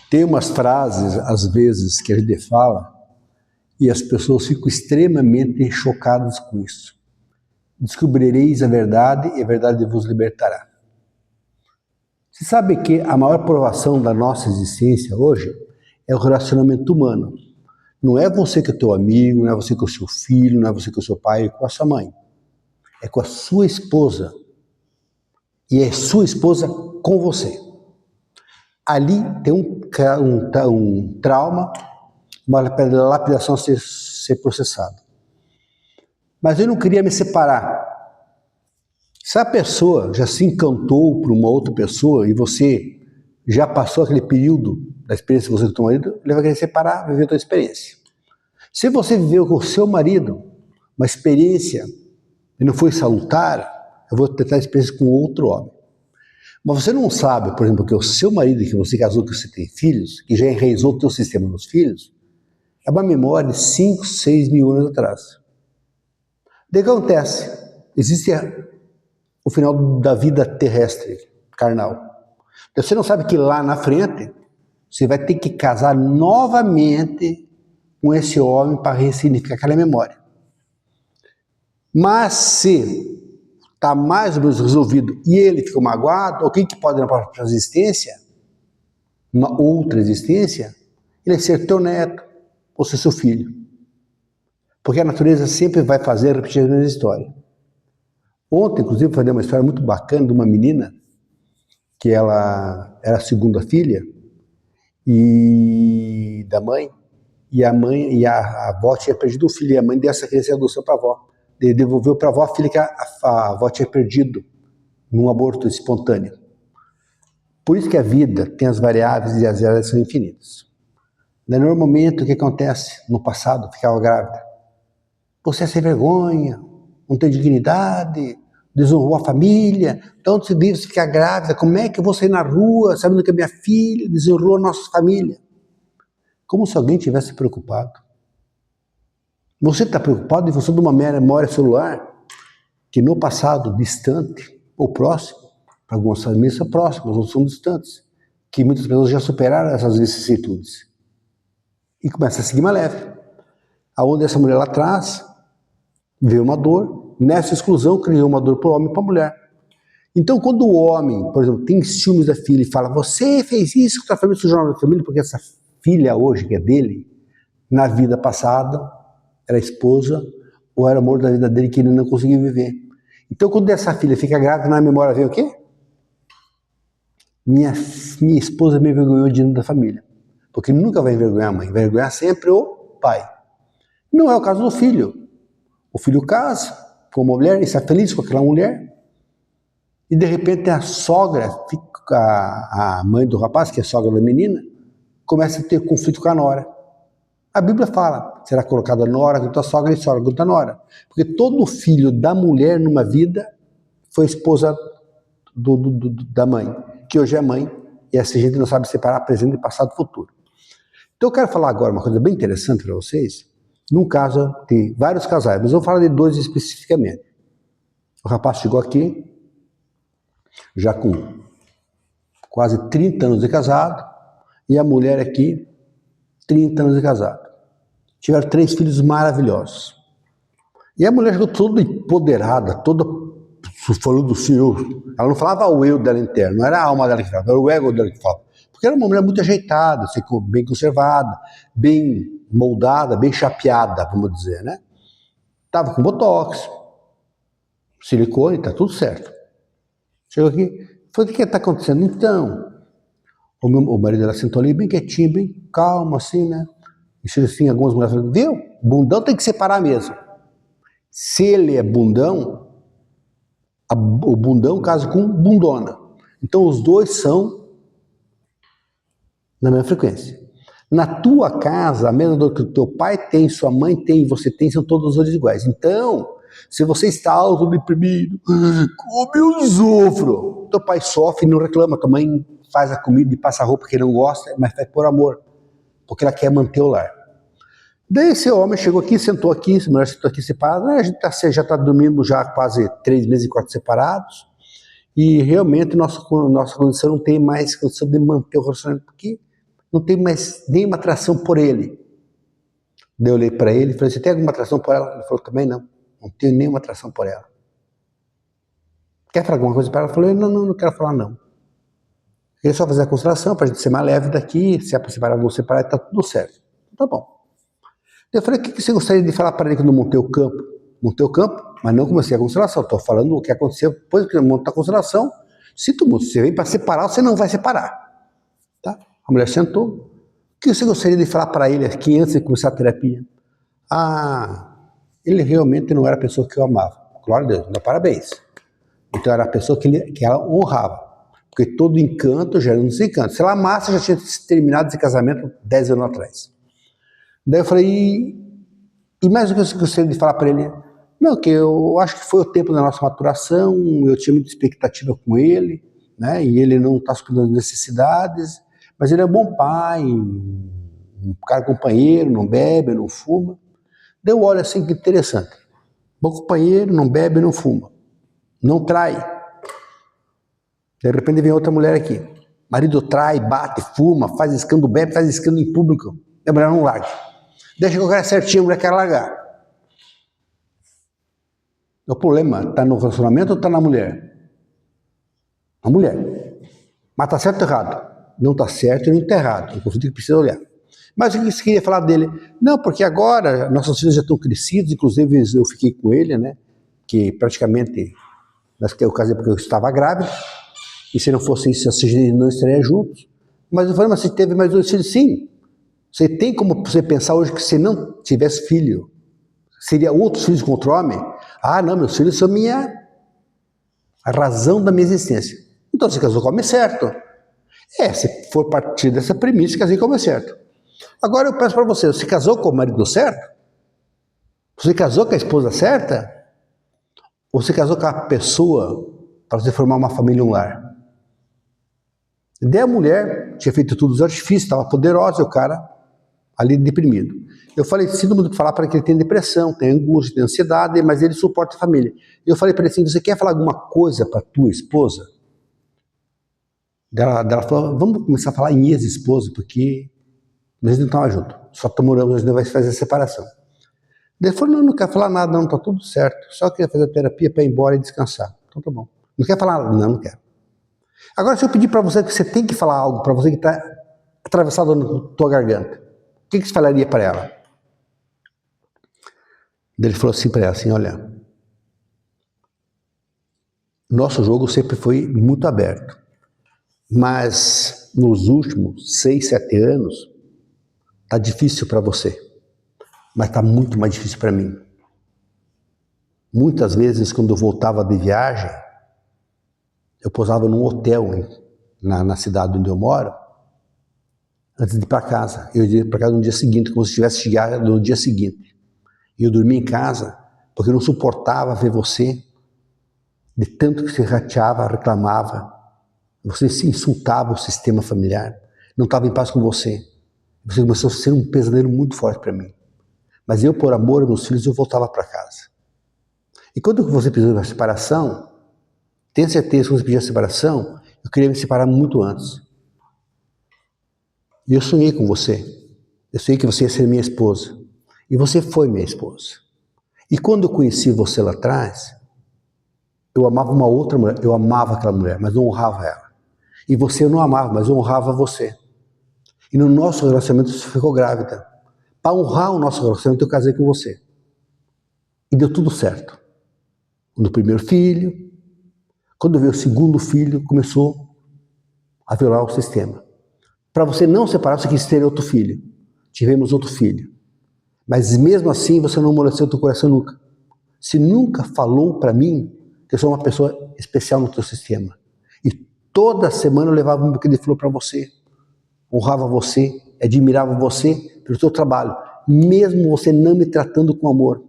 Tem umas frases, às vezes, que a gente fala e as pessoas ficam extremamente chocadas com isso. Descobrireis a verdade e a verdade vos libertará. Você sabe que a maior provação da nossa existência hoje é o relacionamento humano. Não é você com o teu amigo, não é você com o seu filho, não é você com o seu pai, com a sua mãe. É com a sua esposa. E é sua esposa com você. Ali tem um trauma, uma lapidação a ser processada. Mas eu não queria me separar. Se a pessoa já se encantou por uma outra pessoa e você já passou aquele período da experiência com o seu marido, ele vai querer separar, viver a tua experiência. Se você viveu com o seu marido uma experiência e não foi salutar, eu vou tentar a experiência com outro homem. Mas você não sabe, por exemplo, que o seu marido, que você casou, que você tem filhos, que já enraizou o teu sistema nos filhos, é uma memória de 5, 6 mil anos atrás. O que acontece? Existe o final da vida terrestre, carnal. Você não sabe que lá na frente, você vai ter que casar novamente com esse homem para ressignificar aquela memória. Mas se está mais ou menos resolvido e ele ficou magoado, o que pode na próxima existência, uma outra existência, ele é ser teu neto ou ser seu filho. Porque a natureza sempre vai fazer repetir a mesma história. Ontem, inclusive, eu falei uma história muito bacana de uma menina, que ela era a segunda filha e da mãe, e a avó tinha perdido o filho, e a mãe dessa criança adoção para a avó. Ele devolveu para a avó a filha que a avó tinha perdido num aborto espontâneo. Por isso que a vida tem as variáveis e as variáveis são infinitas. No menor momento, o que acontece? No passado, ficava grávida. Você é sem vergonha, não tem dignidade, desonrou a família, então se vive, se ficar grávida, como é que eu vou sair na rua sabendo que a minha filha desonrou a nossa família? Como se alguém tivesse preocupado. Você está preocupado em função de uma memória celular que no passado distante ou próximo, para algumas famílias são próximas, outras são distantes, que muitas pessoas já superaram essas vicissitudes. E começa a seguir uma leve. Aonde essa mulher lá atrás veio uma dor, nessa exclusão criou uma dor para o homem e para a mulher. Então quando o homem, por exemplo, tem ciúmes da filha e fala, você fez isso com a família, sujou a família, porque essa filha hoje, que é dele, na vida passada, era esposa, ou era amor da vida dele que ele não conseguiu viver. Então quando essa filha fica grávida, na memória vem o quê? Minha esposa me envergonhou diante da família. Porque nunca vai envergonhar a mãe, vai envergonhar sempre o pai. Não é o caso do filho. O filho casa com uma mulher, e está feliz com aquela mulher, e de repente a sogra, a mãe do rapaz, que é a sogra da menina, começa a ter conflito com a nora. A Bíblia fala, será colocada nora contra a sogra e sogra contra a nora. Porque todo filho da mulher numa vida foi esposa da mãe, que hoje é mãe, e essa gente não sabe separar presente, passado e futuro. Então eu quero falar agora uma coisa bem interessante para vocês, num caso de vários casais, mas eu vou falar de dois especificamente. O rapaz chegou aqui, já com quase 30 anos de casado, e a mulher aqui, 30 anos de casado. Tiveram 3 filhos maravilhosos. E a mulher chegou toda empoderada, toda falando do Senhor. Ela não falava o eu dela interno, não era a alma dela que falava, era o ego dela que falava. Porque era uma mulher muito ajeitada, bem conservada, bem moldada, bem chapeada, vamos dizer, né? Estava com botox, silicone, tá tudo certo. Chegou aqui, falou, o que está acontecendo? Então, o marido dela sentou ali bem quietinho, bem calmo, assim, né? E chega assim, algumas mulheres falam, viu? Bundão tem que separar mesmo. Se ele é bundão, o bundão casa com bundona. Então os dois são na mesma frequência. Na tua casa, a mesma dor que o teu pai tem, sua mãe tem, você tem, são todas as dores iguais. Então, se você está autodeprimido, como eu sofro, teu pai sofre e não reclama, tua mãe faz a comida e passa a roupa que não gosta, mas faz por amor, porque ela quer manter o lar. Daí esse homem chegou aqui, sentou aqui, essa mulher sentou aqui separada, a gente já está dormindo já quase 3 meses e 4 separados, e realmente nossa condição não tem mais condição de manter o relacionamento aqui, não tenho mais nenhuma atração por ele. Daí eu olhei para ele e falei, você tem alguma atração por ela? Ele falou, também não, não tenho nenhuma atração por ela. Quer falar alguma coisa para ela? Eu falei, não quero falar não. Queria só fazer a constelação para a gente ser mais leve daqui, se é para separar, vamos separar, tá tudo certo. Tá bom. Eu falei, o que você gostaria de falar para ele quando eu montei o campo? Montei o campo, mas não comecei a constelação. Estou falando o que aconteceu depois que eu montei a constelação. Sinto muito, você vem para separar, você não vai separar. Tá? A mulher sentou. O que você gostaria de falar para ele aqui antes de começar a terapia? Ele realmente não era a pessoa que eu amava. Glória a Deus, meu parabéns. Então era a pessoa que ela honrava. Porque todo encanto gera um desencanto. Se ela amasse, já tinha terminado esse casamento 10 anos atrás. Daí eu falei, e mais o que eu gostaria de falar para ele? Não, que eu acho que foi o tempo da nossa maturação, eu tinha muita expectativa com ele, né? E ele não está suprindo as necessidades, mas ele é um bom pai, um cara companheiro, não bebe, não fuma. Daí eu olho assim, que interessante. Bom companheiro, não bebe, não fuma. Não trai. De repente vem outra mulher aqui. Marido trai, bate, fuma, faz escândalo, bebe, faz escândalo em público. A mulher não larga. Deixa que o cara é certinho, a mulher quer largar. O problema está no relacionamento ou está na mulher? Na mulher. Mas está certo ou errado? Não está certo e não está errado. É um conflito que precisa olhar. Mas o que você queria falar dele? Não, porque agora nossos filhos já estão crescidos, inclusive eu fiquei com ele, né? Que praticamente, eu casei porque eu estava grávida, e se não fosse isso, a gente não estaria juntos. Mas eu falei, mas você teve mais 2 filhos? Sim. Você tem como você pensar hoje que se não tivesse filho, seria outros filhos contra o homem? Não, meus filhos são a razão da minha existência. Então você casou com o homem certo. Se for partir dessa premissa, casei com o homem certo. Agora eu peço para você casou com o marido certo? Você casou com a esposa certa? Ou você casou com a pessoa para você formar uma família e um lar? Daí a mulher tinha feito tudo os artifícios, estava poderosa, e o cara ali deprimido. Eu falei, sinto muito falar para que ele tem depressão, tem angústia, tem ansiedade, mas ele suporta a família. Eu falei para ele assim, você quer falar alguma coisa para tua esposa? Ela falou, vamos começar a falar em ex-esposa, porque nós não estamos juntos, só moramos, nós não vamos fazer a separação. Ele falou, não quero falar nada, não, está tudo certo, só queria fazer a terapia para ir embora e descansar. Então tá bom. Não quer falar nada? Não quero. Agora, se eu pedir para você que você tem que falar algo para você que está atravessado na tua garganta, o que você falaria para ela? Ele falou assim para ela, assim, olha, nosso jogo sempre foi muito aberto, mas nos últimos 6, 7 anos, tá difícil para você, mas tá muito mais difícil para mim. Muitas vezes, quando eu voltava de viagem, eu pousava num hotel na cidade onde eu moro, antes de ir para casa. Eu ia para casa no dia seguinte, como se tivesse chegado no dia seguinte. E eu dormia em casa, porque eu não suportava ver você, de tanto que você rateava, reclamava, você se insultava o sistema familiar, não estava em paz com você. Você começou a ser um pesadelo muito forte para mim. Mas eu, por amor aos meus filhos, eu voltava para casa. E quando você pediu a separação, tenha certeza que quando você pediu a separação, eu queria me separar muito antes. E eu sonhei com você. Eu sonhei que você ia ser minha esposa. E você foi minha esposa. E quando eu conheci você lá atrás, eu amava uma outra mulher. Eu amava aquela mulher, mas não honrava ela. E você eu não amava, mas eu honrava você. E no nosso relacionamento você ficou grávida. Para honrar o nosso relacionamento, eu casei com você. E deu tudo certo. No primeiro filho, quando veio o segundo filho, começou a violar o sistema. Para você não separar, você quis ter outro filho. Tivemos outro filho. Mas mesmo assim, você não amoleceu teu coração nunca. Você nunca falou para mim que eu sou uma pessoa especial no teu sistema. E toda semana eu levava um buquê de flor para você. Honrava você, admirava você pelo teu trabalho. Mesmo você não me tratando com amor.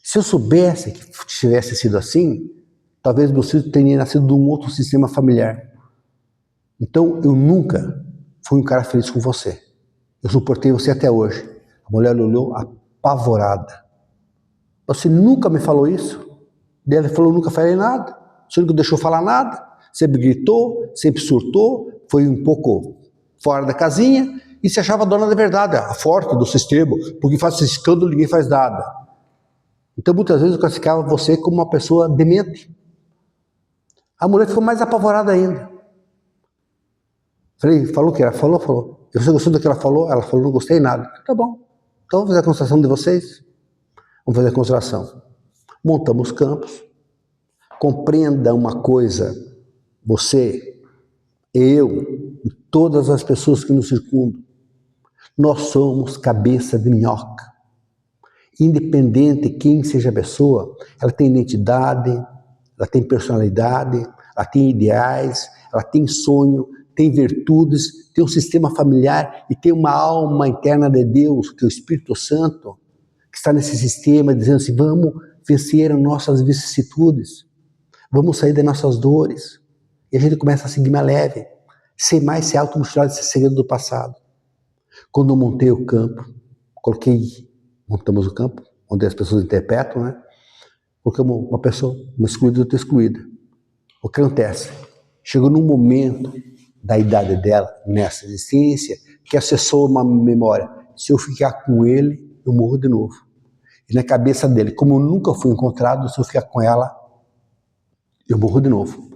Se eu soubesse que tivesse sido assim, talvez meu filho tenha nascido de um outro sistema familiar. Então, eu nunca fui um cara feliz com você. Eu suportei você até hoje. A mulher olhou apavorada. Você nunca me falou isso? Daí ela falou, nunca falei nada. Você nunca deixou falar nada. Sempre gritou, sempre surtou. Foi um pouco fora da casinha e se achava dona da verdade, a forte do sistema, porque faz esse escândalo ninguém faz nada. Então muitas vezes eu classificava você como uma pessoa demente. A mulher ficou mais apavorada ainda. Falei, falou o que ela falou, falou. E você gostou do que ela falou? Ela falou, não gostei nada. Tá bom, então vamos fazer a constelação de vocês? Vamos fazer a constelação. Montamos campos. Compreenda uma coisa, você, eu e todas as pessoas que nos circundam, nós somos cabeça de minhoca. Independente de quem seja a pessoa, ela tem identidade, ela tem personalidade, ela tem ideais, ela tem sonho, tem virtudes, tem um sistema familiar e tem uma alma interna de Deus, que é o Espírito Santo, que está nesse sistema dizendo assim, vamos vencer as nossas vicissitudes, vamos sair das nossas dores. E a gente começa a seguir mais leve, sem mais se automustilar desse segredo do passado. Quando eu montei o campo, montamos o campo, onde as pessoas interpretam, né? Colocamos uma pessoa, uma excluída e outra excluída. O que acontece? Chegou num momento da idade dela, nessa existência, que acessou uma memória. Se eu ficar com ele, eu morro de novo. E na cabeça dele, como eu nunca fui encontrado, se eu ficar com ela, eu morro de novo.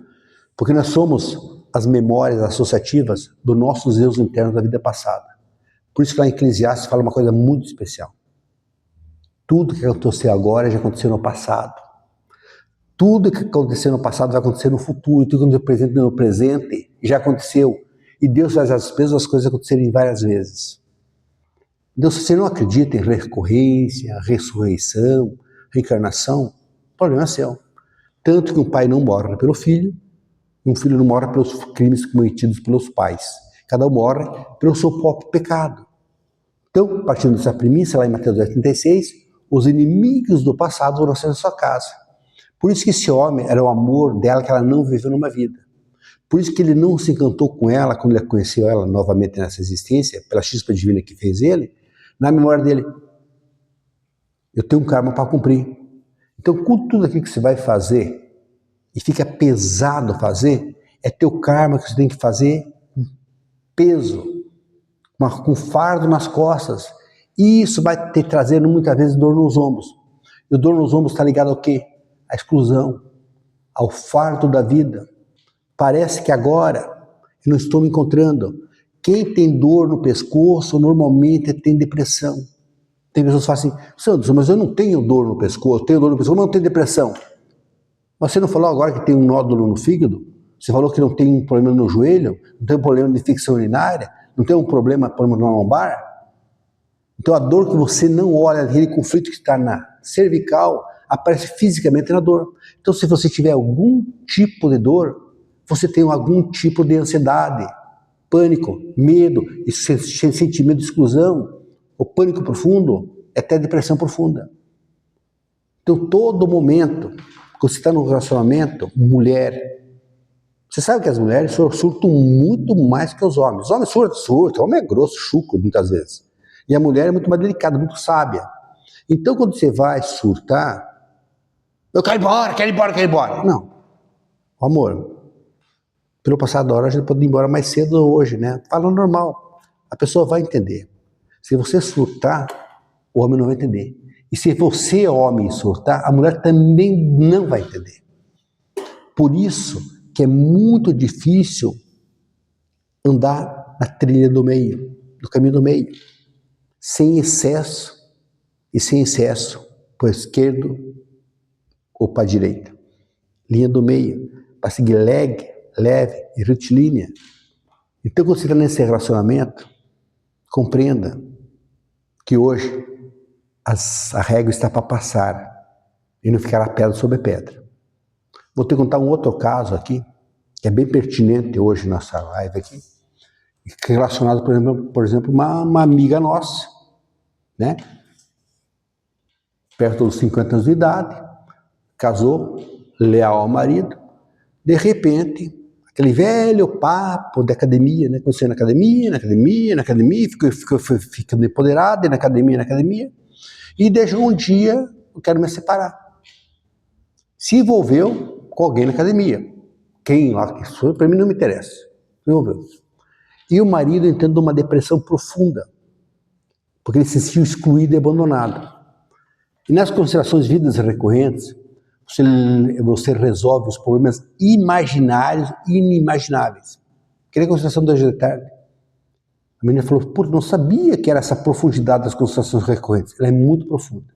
Porque nós somos as memórias associativas dos nossos erros internos da vida passada. Por isso que lá em Eclesiastes fala uma coisa muito especial. Tudo que aconteceu agora já aconteceu no passado. Tudo que aconteceu no passado vai acontecer no futuro. Tudo que aconteceu no presente já aconteceu. E Deus faz as mesmas coisas acontecerem várias vezes. Então, se você não acredita em recorrência, ressurreição, reencarnação, o problema é seu. Tanto que um pai não morre pelo filho, e um filho não morre pelos crimes cometidos pelos pais. Cada um morre pelo seu próprio pecado. Então, partindo dessa premissa, lá em Mateus 10:36, os inimigos do passado vão nascer na sua casa. Por isso que esse homem era o amor dela que ela não viveu numa vida. Por isso que ele não se encantou com ela quando ele conheceu ela novamente nessa existência, pela chispa divina que fez ele, na memória dele. Eu tenho um karma para cumprir. Então, com tudo aquilo que você vai fazer, e fica pesado fazer, é teu karma que você tem que fazer com peso, com fardo nas costas. E isso vai te trazendo muitas vezes dor nos ombros. E o dor nos ombros está ligado ao quê? À exclusão, ao fardo da vida. Parece que agora eu não estou me encontrando. Quem tem dor no pescoço normalmente tem depressão. Tem pessoas que falam assim, Sandro, mas eu não tenho dor no pescoço, eu tenho dor no pescoço, mas não tenho depressão. Mas você não falou agora que tem um nódulo no fígado? Você falou que não tem um problema no joelho? Não tem um problema de infecção urinária? Não tem um problema na lombar? Então a dor que você não olha, aquele conflito que está na cervical, aparece fisicamente na dor. Então se você tiver algum tipo de dor, você tem algum tipo de ansiedade, pânico, medo, sentimento de exclusão, o pânico profundo, até depressão profunda. Então todo momento que você está no relacionamento, mulher, você sabe que as mulheres surtam muito mais que os homens. Os homens surtam, o homem é grosso, chucro muitas vezes. E a mulher é muito mais delicada, muito sábia. Então quando você vai surtar, eu quero ir embora, quero ir embora, quero ir embora. Não, amor, pelo passar da hora a gente pode ir embora mais cedo hoje, né? Fala normal, a pessoa vai entender. Se você surtar, o homem não vai entender. E se você, homem, surtar, a mulher também não vai entender. Por isso que é muito difícil andar na trilha do meio, no caminho do meio, sem excesso e sem excesso para o esquerdo ou para a direita. Linha do meio, para seguir leve e retilínea. Então, quando você está nesse relacionamento, compreenda que hoje a régua está para passar e não ficará pedra sobre pedra. Vou te contar um outro caso aqui, que é bem pertinente hoje na nossa live aqui, relacionado, por exemplo, uma amiga nossa, né? Perto dos 50 anos de idade, casou, leal ao marido, de repente, aquele velho papo da academia, né? Comecei na academia, ficou ficando empoderada na academia, e deixou um dia, eu quero me separar. Se envolveu com alguém na academia. Quem lá, para mim não me interessa. Se envolveu. E o marido entrando numa depressão profunda, porque ele se sentiu excluído e abandonado. E nas constelações vidas recorrentes, você resolve os problemas imaginários e inimagináveis. Que nem a constelação da Eterna. A menina falou, pô, não sabia que era essa profundidade das constelações recorrentes. Ela é muito profunda.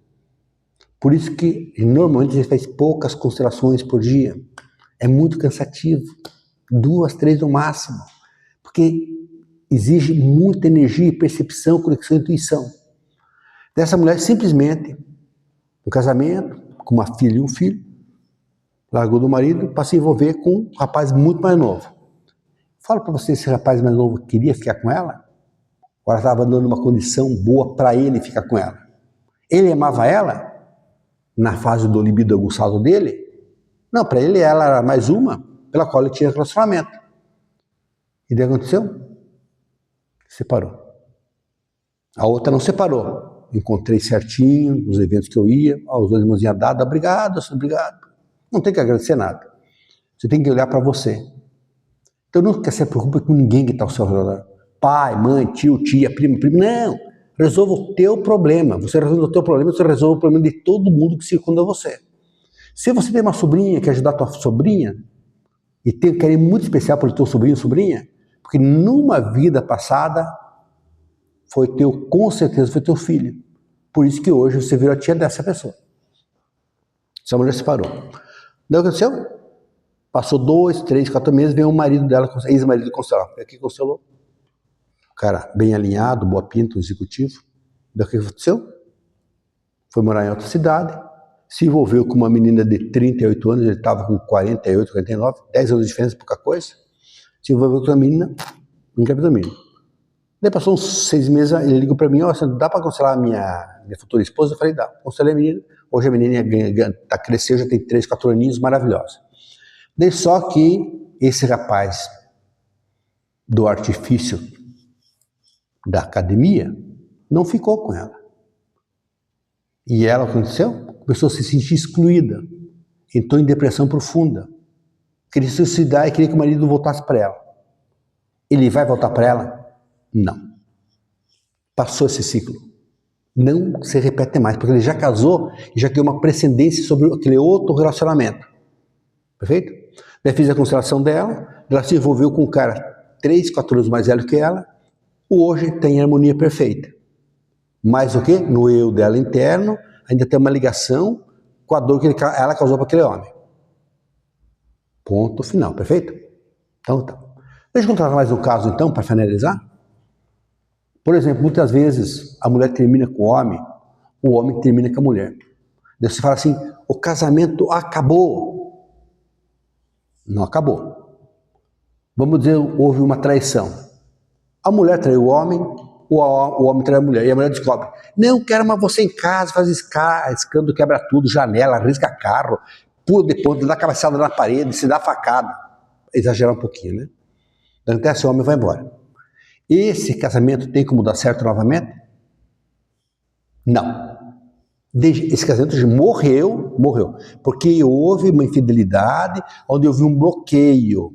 Por isso que, normalmente, a gente faz poucas constelações por dia. É muito cansativo. 2, 3 no máximo. Porque exige muita energia, percepção, conexão e intuição. Dessa mulher, simplesmente, um casamento, com uma filha e um filho, largou do marido para se envolver com um rapaz muito mais novo. Falo para você, esse rapaz mais novo queria ficar com ela? Ou ela estava dando uma condição boa para ele ficar com ela? Ele amava ela na fase do libido aguçado dele? Não, para ele ela era mais uma pela qual ele tinha relacionamento. E daí aconteceu? Separou. A outra não separou. Encontrei certinho nos eventos que eu ia, os dois mãozinhas dadas, obrigado, obrigado. Não tem que agradecer nada. Você tem que olhar para você. Então nunca se preocupe com ninguém que está ao seu redor. Pai, mãe, tio, tia, primo. Não. Resolva o teu problema. Você resolve o teu problema, você resolve o problema de todo mundo que circunda você. Se você tem uma sobrinha, quer ajudar a tua sobrinha, e tem um carinho muito especial pelo teu sobrinho ou sobrinha, porque numa vida passada, com certeza foi teu filho. Por isso que hoje você virou a tia dessa pessoa. Essa mulher se separou. Daí o que aconteceu? Passou 2, 3, 4 meses, veio o marido dela, ex-marido constelar. Aqui constelou. Cara bem alinhado, boa pinta, um executivo. Daí o que aconteceu? Foi morar em outra cidade, se envolveu com uma menina de 38 anos, ele estava com 48, 49, 10 anos de diferença, pouca coisa. Se envolveu com a menina, engravidou a menina. Daí passou uns 6 meses, ele ligou para mim, dá para constelar a minha futura esposa? Eu falei, dá. Constelei a menina, hoje a menina cresceu, já tem 3, 4 aninhos, maravilhosa. Daí só que esse rapaz do artifício da academia não ficou com ela. E ela, o que aconteceu? Começou a se sentir excluída, entrou em depressão profunda, queria se suicidar e queria que o marido voltasse para ela. Ele vai voltar para ela? Não. Passou esse ciclo. Não se repete mais, porque ele já casou e já criou uma precedência sobre aquele outro relacionamento. Perfeito? Daí fiz a constelação dela, ela se envolveu com um cara 3, 4 anos mais velho que ela, hoje tem harmonia perfeita. Mas o quê? No eu dela interno, ainda tem uma ligação com a dor que ela causou para aquele homem. Ponto final, perfeito? Então tá. Deixa eu contar mais um caso então, para finalizar. Por exemplo, muitas vezes a mulher termina com o homem termina com a mulher. Daí você fala assim, o casamento acabou. Não acabou. Vamos dizer, houve uma traição. A mulher traiu o homem, o homem traiu a mulher, e a mulher descobre, não quero mais você em casa, faz escândalo, quebra tudo, janela, risca carro, pula de ponta, dá cabeçada na parede, se dá facada. Exagerar um pouquinho, né? Então esse homem vai embora. Esse casamento tem como dar certo novamente? Não. Esse casamento já morreu, porque houve uma infidelidade, onde houve um bloqueio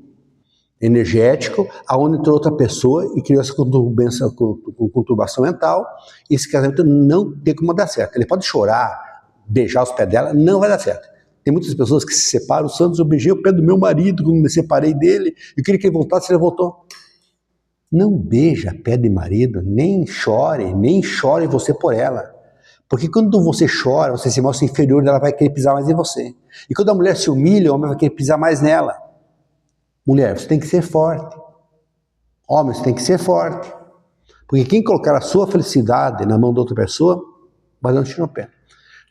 energético, aonde entrou outra pessoa e criou essa conturbação mental. Esse casamento não tem como dar certo. Ele pode chorar, beijar os pés dela, não vai dar certo. Tem muitas pessoas que se separam. Santos, eu beijei o pé do meu marido quando me separei dele, eu queria que ele voltasse, ele voltou. Não beija pé de marido, nem chore você por ela. Porque quando você chora, você se mostra inferior, ela vai querer pisar mais em você. E quando a mulher se humilha, o homem vai querer pisar mais nela. Mulher, você tem que ser forte. Homem, você tem que ser forte. Porque quem colocar a sua felicidade na mão de outra pessoa, vai dar um tiro no pé.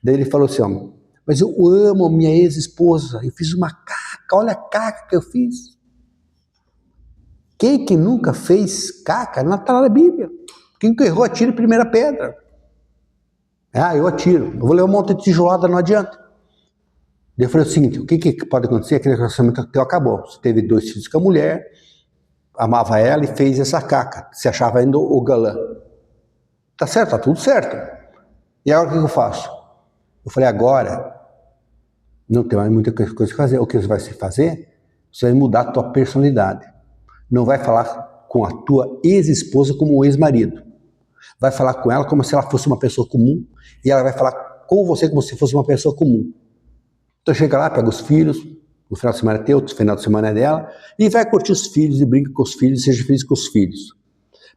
Daí ele falou assim, homem, mas eu amo minha ex-esposa, eu fiz uma caca, olha a caca que eu fiz. Quem que nunca fez caca? Não está lá na Bíblia. Quem que errou, atira a primeira pedra. Ah, eu atiro. Eu vou levar um monte de tijolada, não adianta. Daí eu falei o seguinte, o que pode acontecer? Aquele relacionamento teu acabou. Você teve 2 filhos com a mulher, amava ela e fez essa caca. Se achava ainda o galã. Tá certo, tá tudo certo. E agora o que eu faço? Eu falei, agora não tem mais muita coisa a fazer. O que você vai fazer? Você vai mudar a tua personalidade. Não vai falar com a tua ex-esposa como um ex-marido. Vai falar com ela como se ela fosse uma pessoa comum e ela vai falar com você como se fosse uma pessoa comum. Então chega lá, pega os filhos, no final de semana é teu, no final de semana é dela, e vai curtir os filhos e brinca com os filhos, seja feliz com os filhos.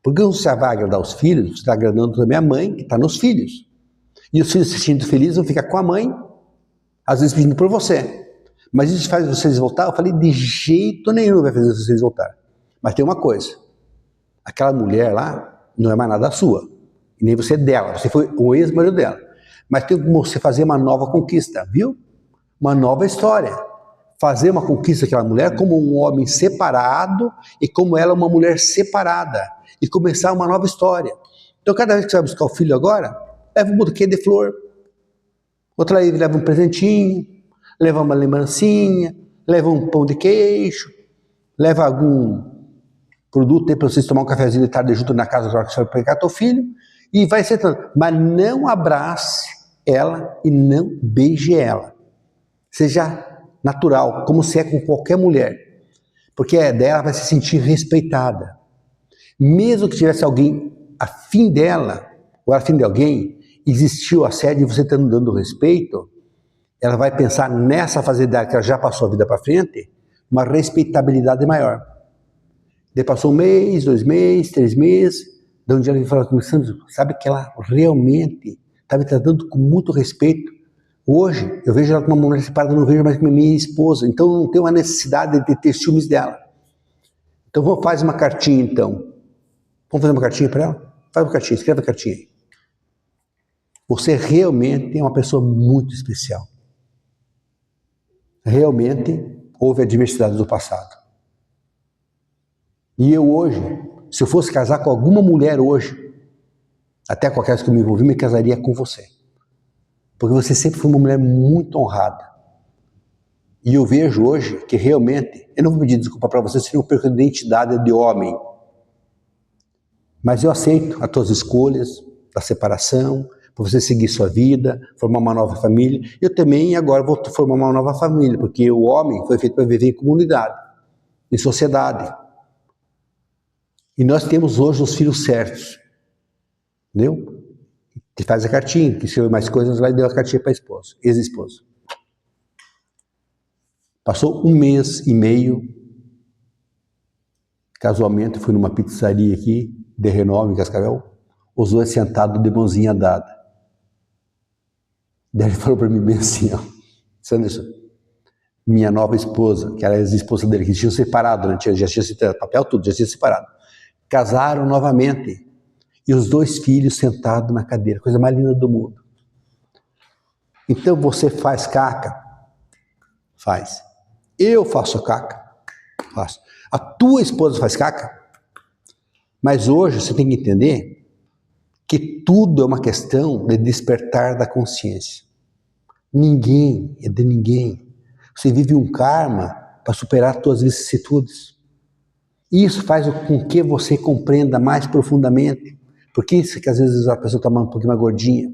Porque quando você vai agradar os filhos, você está agradando também a mãe que está nos filhos. E os filhos se sentindo felizes vão ficar com a mãe, às vezes pedindo por você. Mas isso faz vocês voltar? Eu falei, de jeito nenhum vai fazer vocês voltar. Mas tem uma coisa, aquela mulher lá não é mais nada sua, e nem você é dela, você foi o ex-marido dela. Mas tem como você fazer uma nova conquista, viu? Uma nova história. Fazer uma conquista daquela mulher como um homem separado e como ela uma mulher separada. E começar uma nova história. Então cada vez que você vai buscar o filho agora, leva um buquê de flor. Outra vez leva um presentinho, leva uma lembrancinha, leva um pão de queijo, leva algum produto aí para vocês tomar um cafezinho de tarde junto na casa que você vai pegar teu filho e vai sentando. Mas não abrace ela e não beije ela. Seja natural, como se é com qualquer mulher. Porque dela vai se sentir respeitada. Mesmo que tivesse alguém afim dela, ou afim de alguém, existiu assédio e você está dando respeito, ela vai pensar nessa fase dela que ela já passou a vida para frente, uma respeitabilidade maior. Daí passou 1 mês, 2 meses, 3 meses, de onde ela me falou, Sandro, sabe que ela realmente está me tratando com muito respeito. Hoje, eu vejo ela como uma mulher separada, não vejo mais como minha esposa, então não tenho a necessidade de ter ciúmes dela. Então vamos fazer uma cartinha então. Vamos fazer uma cartinha para ela? Faz uma cartinha, escreve a cartinha aí. Você realmente é uma pessoa muito especial. Realmente houve adversidades do passado. E eu hoje, se eu fosse casar com alguma mulher hoje, até com aquelas que eu me envolvi, me casaria com você. Porque você sempre foi uma mulher muito honrada. E eu vejo hoje que realmente, eu não vou pedir desculpa para você se eu perco a identidade de homem. Mas eu aceito as tuas escolhas, da separação, para você seguir sua vida, formar uma nova família. Eu também agora vou formar uma nova família, porque o homem foi feito para viver em comunidade, em sociedade. E nós temos hoje os filhos certos. Entendeu? Que faz a cartinha, que escreveu mais coisas lá e deu a cartinha para a esposa, ex-esposa. Passou 1 mês e meio, casualmente fui numa pizzaria aqui, de Renove, em Cascavel, os dois sentados de mãozinha dada. Daí ele falou para mim bem assim, ó, Sanderson, minha nova esposa, que era a ex-esposa dele, que tinham separado, né? Já tinha separado, papel tudo, já tinha separado. Casaram novamente. E os 2 filhos sentados na cadeira, coisa mais linda do mundo. Então você faz caca? Faz. Eu faço caca? Faço. A tua esposa faz caca? Mas hoje você tem que entender que tudo é uma questão de despertar da consciência. Ninguém é de ninguém. Você vive um karma para superar as tuas vicissitudes. Isso faz com que você compreenda mais profundamente. Por que isso que às vezes a pessoa está um pouquinho mais gordinha?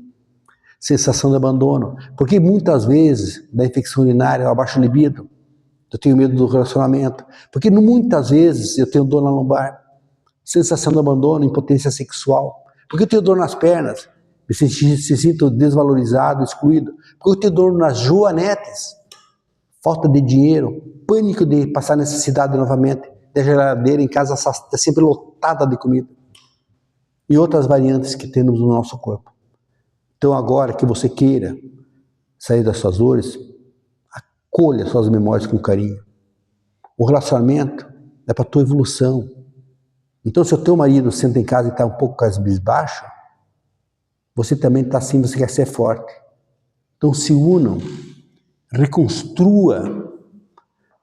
Sensação de abandono. Porque muitas vezes, da infecção urinária, eu abaixo o libido. Eu tenho medo do relacionamento. Porque muitas vezes eu tenho dor na lombar. Sensação de abandono, impotência sexual. Porque eu tenho dor nas pernas. Me sinto desvalorizado, excluído. Porque eu tenho dor nas joanetes. Falta de dinheiro. Pânico de passar necessidade novamente. Da geladeira em casa está sempre lotada de comida. E outras variantes que temos no nosso corpo. Então agora que você queira sair das suas dores, acolha suas memórias com carinho. O relacionamento é para a tua evolução. Então se o teu marido senta em casa e está um pouco cabisbaixo, você também está assim, você quer ser forte. Então se unam, reconstrua,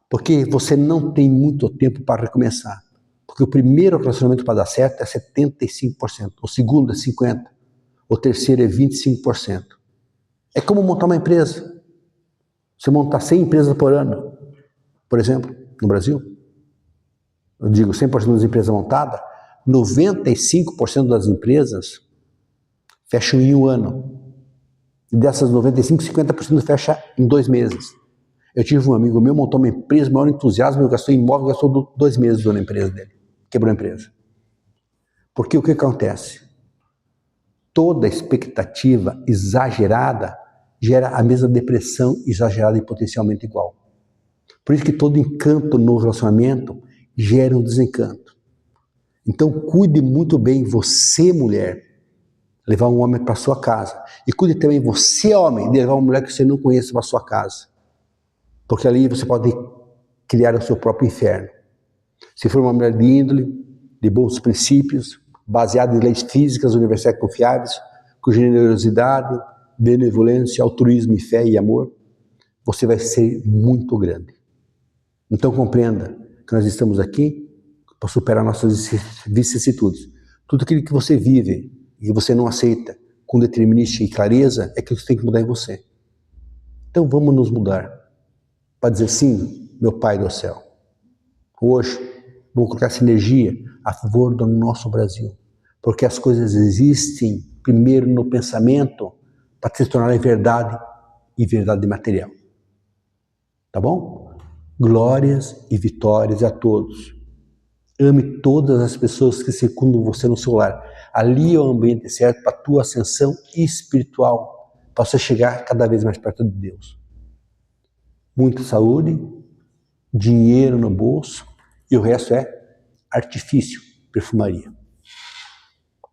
porque você não tem muito tempo para recomeçar. Porque o primeiro relacionamento para dar certo é 75%, o segundo é 50%, o terceiro é 25%. É como montar uma empresa. Você montar 100 empresas por ano, por exemplo, no Brasil. Eu digo 100% das empresas montadas, 95% das empresas fecham em 1 ano. E dessas 95, 50% fecha em 2 meses. Eu tive um amigo meu, montou uma empresa, maior entusiasmo, ele gastou em imóvel, gastou 2 meses na empresa dele. quebrou a empresa. Porque o que acontece? Toda expectativa exagerada gera a mesma depressão exagerada e potencialmente igual. Por isso que todo encanto no relacionamento gera um desencanto. Então cuide muito bem, você mulher, levar um homem para sua casa. E cuide também você, homem, de levar uma mulher que você não conhece para sua casa. Porque ali você pode criar o seu próprio inferno. Se for uma mulher de índole, de bons princípios, baseada em leis físicas universais confiáveis, com generosidade, benevolência, altruísmo e fé e amor, você vai ser muito grande. Então compreenda que nós estamos aqui para superar nossas vicissitudes. Tudo aquilo que você vive e que você não aceita com determinismo e clareza é aquilo que tem que mudar em você. Então vamos nos mudar para dizer sim, meu Pai do céu. Hoje vamos colocar essa energia a favor do nosso Brasil, porque as coisas existem primeiro no pensamento para se tornarem verdade e verdade material. Tá bom? Glórias e vitórias a todos. Ame todas as pessoas que circundam você no seu lar. Ali é o ambiente certo para a tua ascensão espiritual, para você chegar cada vez mais perto de Deus. Muita saúde, dinheiro no bolso e o resto é artifício, perfumaria.